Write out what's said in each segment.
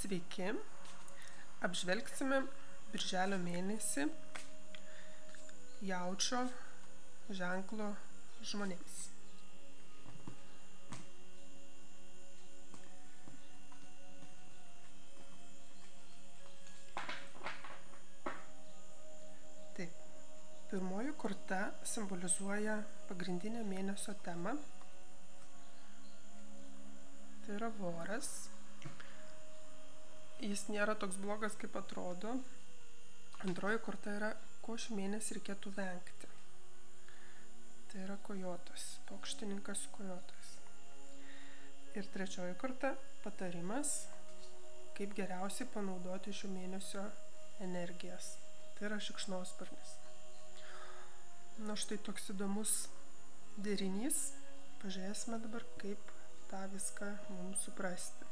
Sveiki, apžvelgsime birželio mėnesį Jaučio ženklo žmonėms. Taip, pirmoji korta simbolizuoja pagrindinę mėnesio temą. Tai yra voras. Jis nėra toks blogas, kaip atrodo. Antroji korta yra, ko šį mėnesį reikėtų vengti. Tai yra kojotas, pokštininkas kojotas. Ir trečioji korta, patarimas, kaip geriausiai panaudoti šio mėnesio energijas. Tai yra šikšnosparnis. Na štai toks įdomus derinys. Pažiūrėsime dabar, kaip tą viską mums suprasti.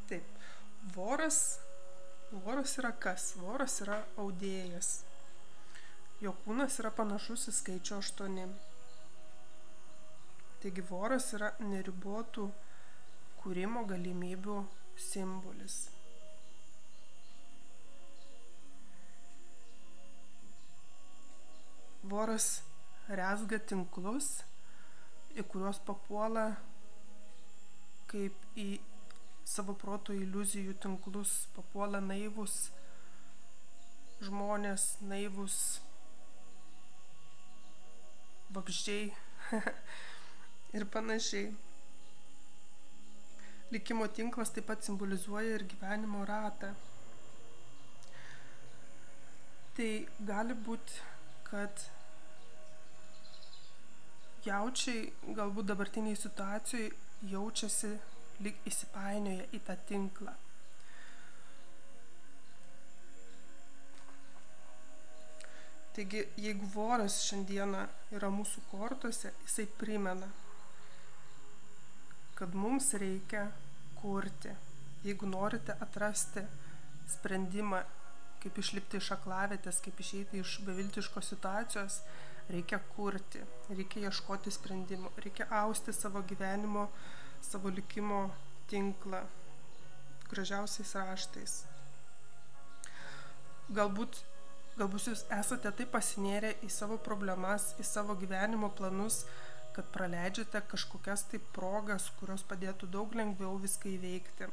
Taip, voras yra kas? Voras yra audėjas. Jo kūnas yra panašus į skaičių 8. Taigi voras yra neribotų kūrimo galimybių simbolis. Voras rezga tinklus, į kuriuos papuola kaip į savo proto iliuzijų tinklus, papuola naivus žmonės, naivus vabzdžiai ir panašiai. Likimo tinklas taip pat simbolizuoja ir gyvenimo ratą. Tai gali būti, kad jaučiai galbūt dabartiniai situacijai jaučiasi lyg įsipainioja į tą tinklą. Taigi, jeigu voras šiandieną yra mūsų kortose, jisai primena, kad mums reikia kurti. Jeigu norite atrasti sprendimą, kaip išlipti iš aklavietės, kaip išeiti iš beviltiškos situacijos, reikia kurti, reikia ieškoti sprendimų, reikia austi savo gyvenimo, savo likimo tinklą gražiausiais raštais. Galbūt jūs esate taip pasinėrę į savo problemas, į savo gyvenimo planus, kad praleidžiate kažkokias tai progas, kurios padėtų daug lengviau viską įveikti.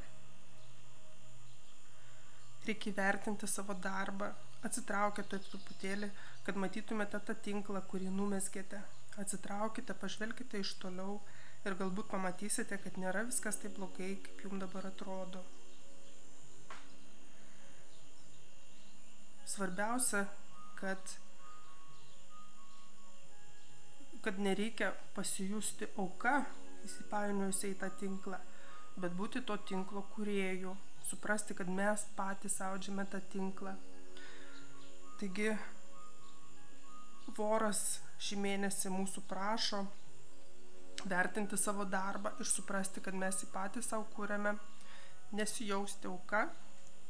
Reikia įvertinti savo darbą, atsitraukite truputėlį, kad matytumėte tą tinklą, kurį numezgėte. Atsitraukite, pažvelkite iš toliau ir galbūt pamatysite, kad nėra viskas taip blogai, kaip jums dabar atrodo. Svarbiausia, kad nereikia pasijusti auka, įsipainiojusi į tą tinklą, bet būti to tinklo kūrėju, suprasti, kad mes patys audžiame tą tinklą. Taigi, voras šį mėnesį mūsų prašo vertinti savo darbą ir suprasti, kad mes jį patys savo kūrėme, nesijausti auka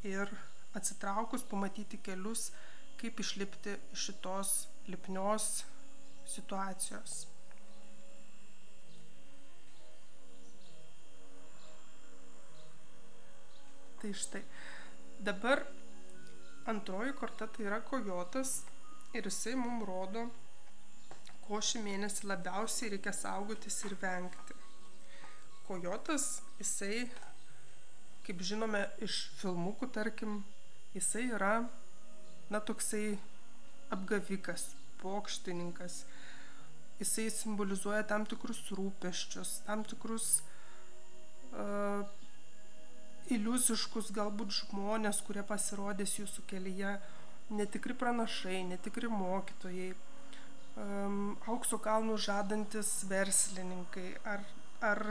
ir atsitraukus pamatyti kelius, kaip išlipti iš šitos lipnios situacijos. Tai štai. Dabar antroji korta tai yra kojotas ir jisai mums rodo, ko šį mėnesį labiausiai reikia saugotis ir vengti. Kojotas, jisai, kaip žinome iš filmukų, tarkim, jisai yra, toksai apgavikas, pokštininkas. Jisai simbolizuoja tam tikrus rūpesčius, tam tikrus iliuziškus galbūt žmonės, kurie pasirodys jūsų kelyje, netikri pranašai, netikri mokytojai, aukso kalnų žadantis verslininkai ar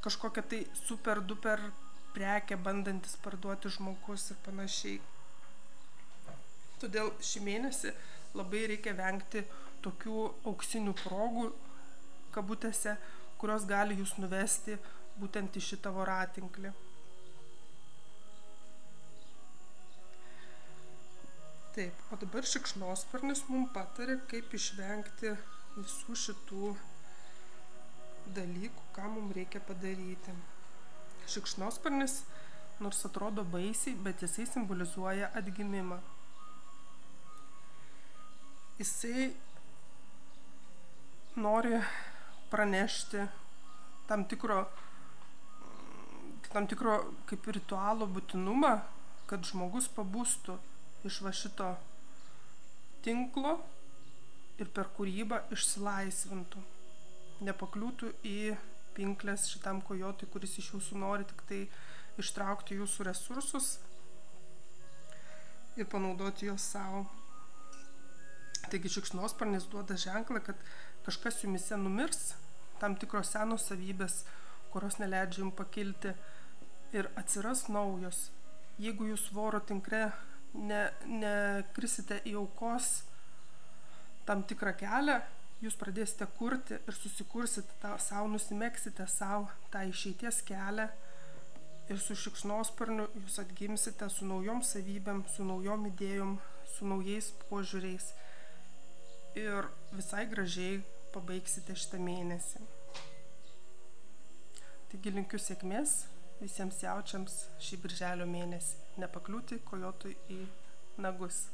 kažkokia tai super duper prekę bandantis parduoti žmogus ir panašiai. Todėl šį mėnesį labai reikia vengti tokių auksinių progų, kabutėse, kurios gali jūs nuvesti būtent į šitą voratinklį. Taip, o dabar šikšnosparnis mums patarė, kaip išvengti visų šitų dalykų, ką mums reikia padaryti. Šikšnosparnis, nors atrodo baisiai, bet jisai simbolizuoja atgimimą. Jisai nori pranešti tam tikro kaip ritualo būtinumą, kad žmogus pabustų iš va šito tinklo ir per kūrybą išsilaisvintų. Nepakliūtų į pinklės šitam kojotui, kuris iš jūsų nori tik tai ištraukti jūsų resursus ir panaudoti juos savo. Taigi šikšnosparnis duoda ženklą, kad kažkas jumise numirs, tam tikros senos savybės, kurios neleidžia jums pakilti ir atsiras naujos. Jeigu jūs voro tinkle nekrisite į aukos tam tikrą kelią, jūs pradėsite kurti ir susikursite savo, nusimeksite savo tą išeities kelią ir su šikšnosparniu jūs atgimsite su naujom savybėm, su naujom idėjom, su naujais požiūriais ir visai gražiai pabaigsite šitą mėnesį. Taigi linkiu sėkmės visiems jaučiams šį birželio mėnesį, nepakliūti kojotui į nagus.